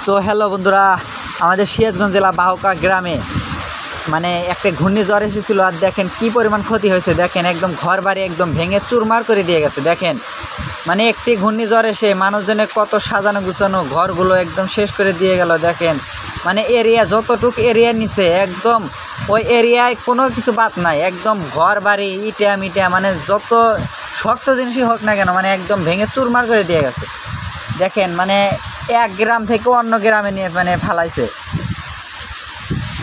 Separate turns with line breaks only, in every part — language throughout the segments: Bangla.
তো হ্যালো বন্ধুরা, আমাদের সিরাজগঞ্জ জেলা বাহকা গ্রামে মানে একটা ঘূর্ণিঝড় এসেছিল। আর দেখেন কি পরিমাণ ক্ষতি হয়েছে। দেখেন একদম ঘর বাড়ি একদম ভেঙে চুরমার করে দিয়ে গেছে। দেখেন মানে একটি ঘূর্ণিঝড় এসে মানুষজনের কত সাজানো গুছানো ঘরগুলো একদম শেষ করে দিয়ে গেল। দেখেন মানে এরিয়া যতটুকু এরিয়া নিচে একদম ওই এরিয়ায় কোনো কিছু বাদ নাই। একদম ঘর বাড়ি ইটা মিটা মানে যত শক্ত জিনিসই হোক না কেন মানে একদম ভেঙে চুরমার করে দিয়ে গেছে। দেখেন মানে এক গ্রাম থেকে অন্য গ্রামে নিয়ে মানে ফালাইছে।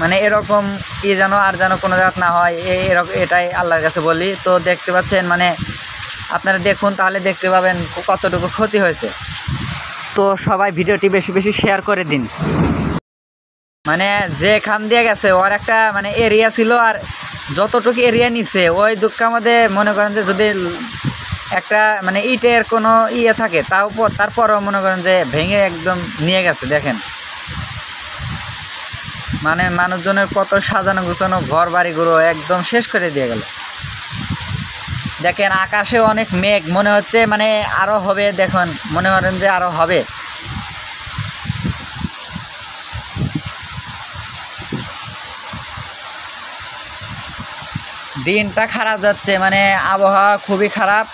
মানে এরকম যেন আর যেন কোনো জায়গা না হয়, এরকম এটাই আল্লাহর কাছে বলি। তো দেখতে পাচ্ছেন মানে আপনারা দেখুন তাহলে দেখতে পাবেন কতটুকু ক্ষতি হয়েছে। তো সবাই ভিডিওটি বেশি বেশি শেয়ার করে দিন। মানে যে খান দিয়ে গেছে ওর একটা মানে এরিয়া ছিল, আর যতটুকু এরিয়া নিছে ওই দুঃখের মধ্যে মনে করেন যে যদি একটা মানে ইটের কোনো থাকে তারপরও মনে করেন যে ভেঙে একদম নিয়ে গেছে। দেখেন মানে মানুষজনের কত সাজানো গুছানো ঘর বাড়িগুলো একদম শেষ করে দিয়ে গেল। দেখেন আকাশে অনেক মেঘ, মনে হচ্ছে মানে আরও হবে। দেখুন মনে করেন যে আরও হবে। দিনটা খারাপ যাচ্ছে, মানে আবহাওয়া খুবই খারাপ।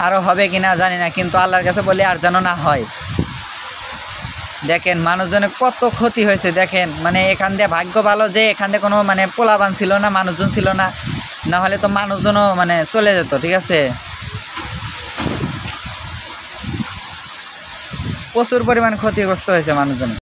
আরও হবে কিনা জানি না, কিন্তু আল্লাহর কাছে বলি আর যেন না হয়। দেখেন মানুষজনের কত ক্ষতি হয়েছে। দেখেন মানে এখান দিয়ে ভাগ্য ভালো যে এখান দিয়ে কোনো মানে পোলাবান ছিল না, মানুষজন ছিল না, না হলে তো মানুষজনও মানে চলে যেত। ঠিক আছে, প্রচুর পরিমাণ ক্ষতিগ্রস্ত হয়েছে মানুষজন।